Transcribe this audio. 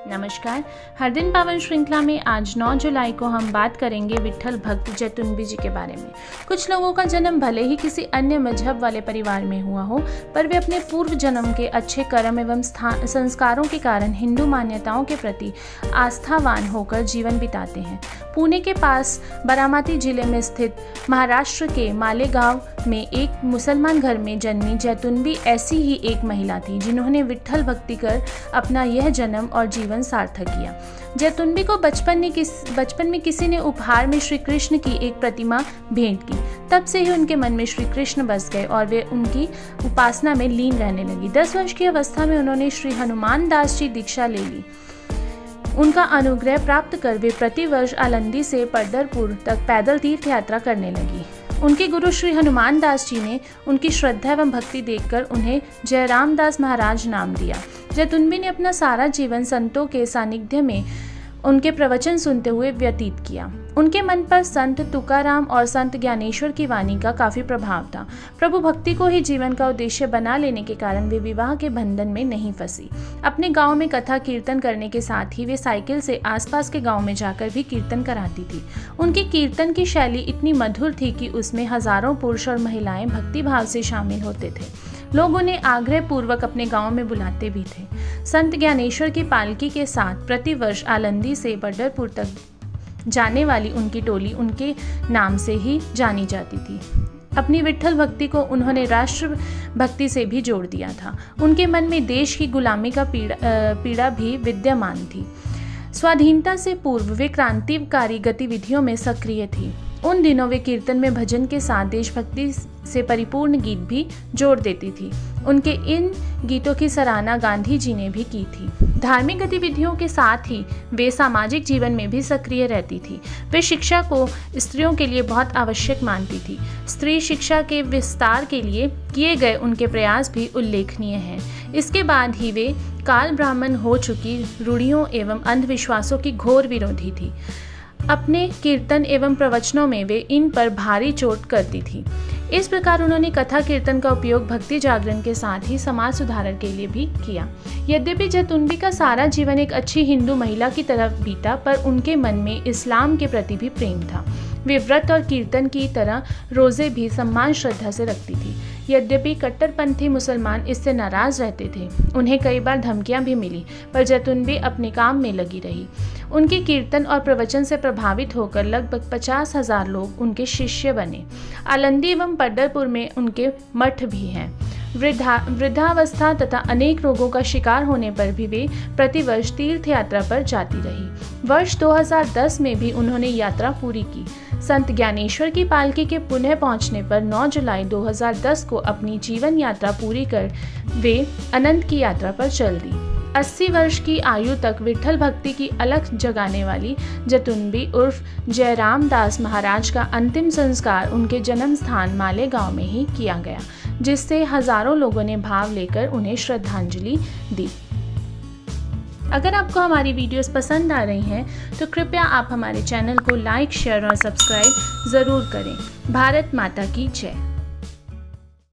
नमस्कार। हर दिन पावन श्रृंखला में आज 9 जुलाई को हम बात करेंगे विट्ठल भक्त जैतुनबी जी के बारे में। कुछ लोगों का जन्म भले ही किसी अन्य मजहब वाले परिवार में हुआ हो, पर वे अपने पूर्व जन्म के अच्छे कर्म एवं संस्कारों के कारण हिंदू मान्यताओं के प्रति आस्थावान होकर जीवन बिताते हैं। पुणे के पास बारामती जिले में स्थित महाराष्ट्र के मालेगांव में एक मुसलमान घर में जन्मी जैतुनबी ऐसी ही एक महिला थी जिन्होंने विट्ठल भक्ति कर अपना यह जन्म और जीवन सार्थक किया। जैतुनबी को बचपन में किसी ने उपहार में श्री कृष्ण की एक प्रतिमा भेंट की। तब से ही उनके मन में श्री कृष्ण बस गए और वे उनकी उपासना में लीन रहने लगी। 10 वर्ष की अवस्था में उन्होंने श्री हनुमान दास जी दीक्षा ले ली। उनका अनुग्रह प्राप्त कर वे प्रतिवर्ष आलंदी से पंढरपुर तक पैदल तीर्थ यात्रा करने लगी। उनके गुरु श्री हनुमान दास जी ने उनकी श्रद्धा एवं भक्ति देखकर उन्हें जयराम दास महाराज नाम दिया। जैतुनबी ने अपना सारा जीवन संतों के सानिध्य में उनके प्रवचन सुनते हुए व्यतीत किया। उनके मन पर संत तुकाराम और संत ज्ञानेश्वर की वाणी का काफी प्रभाव था। प्रभु भक्ति को ही जीवन का उद्देश्य बना लेने के कारण वे विवाह के बंधन में नहीं फंसी। अपने गांव में कथा कीर्तन करने के साथ ही वे साइकिल से आसपास के गांव में जाकर भी कीर्तन कराती थी। उनकी कीर्तन की शैली इतनी मधुर थी कि उसमें हजारों पुरुष और महिलाएं भक्ति भाव से शामिल होते थे। लोग उन्हें आग्रह पूर्वक अपने गांव में बुलाते भी थे। संत ज्ञानेश्वर की पालकी के साथ प्रतिवर्ष आलंदी से पंढरपुर तक जाने वाली उनकी टोली उनके नाम से ही जानी जाती थी। अपनी विट्ठल भक्ति को उन्होंने राष्ट्र भक्ति से भी जोड़ दिया था। उनके मन में देश की गुलामी का पीड़ा भी विद्यमान थी। स्वाधीनता से पूर्व वे क्रांतिकारी गतिविधियों में सक्रिय थी। उन दिनों वे कीर्तन में भजन के साथ देशभक्ति से परिपूर्ण गीत भी जोड़ देती थी। उनके इन गीतों की सराहना गांधी जी ने भी की थी। धार्मिक गतिविधियों के साथ ही वे सामाजिक जीवन में भी सक्रिय रहती थी। वे शिक्षा को स्त्रियों के लिए बहुत आवश्यक मानती थी। स्त्री शिक्षा के विस्तार के लिए किए गए उनके प्रयास भी उल्लेखनीय हैं। इसके बाद ही वे काल ब्राह्मण हो चुकी रूढ़ियों एवं अंधविश्वासों की घोर विरोधी थी। अपने कीर्तन एवं प्रवचनों में वे इन पर भारी चोट करती थी। इस प्रकार उन्होंने कथा कीर्तन का उपयोग भक्ति जागरण के साथ ही समाज सुधार के लिए भी किया। यद्यपि जैतुनबी का सारा जीवन एक अच्छी हिंदू महिला की तरफ बीता, पर उनके मन में इस्लाम के प्रति भी प्रेम था। वे व्रत और कीर्तन की तरह रोजे भी सम्मान श्रद्धा से रखती थी। यद्यपि कट्टरपंथी मुसलमान इससे नाराज रहते थे। उन्हें कई बार धमकियां भी मिली, पर जैतुनबी अपने काम में लगी रही। उनके कीर्तन और प्रवचन से प्रभावित होकर लगभग 50,000 लोग उनके शिष्य बने। आलंदी एवं पंढरपुर में उनके मठ भी हैं। वृद्धावस्था तथा अनेक रोगों का शिकार होने पर भी वे प्रतिवर्ष तीर्थ यात्रा पर जाती रही। वर्ष 2010 में भी उन्होंने यात्रा पूरी की। संत ज्ञानेश्वर की पालकी के पुनः पहुंचने पर 9 जुलाई 2010 को अपनी जीवन यात्रा पूरी कर वे अनंत की यात्रा पर चल दी। 80 वर्ष की आयु तक विट्ठल भक्ति की अलख जगाने वाली जैतुनबी उर्फ जयराम दास महाराज का अंतिम संस्कार उनके जन्म स्थान मालेगांव में ही किया गया, जिससे हजारों लोगों ने भाव लेकर उन्हें श्रद्धांजलि दी। अगर आपको हमारी वीडियोस पसंद आ रही हैं तो कृपया आप हमारे चैनल को लाइक, शेयर और सब्सक्राइब ज़रूर करें। भारत माता की जय।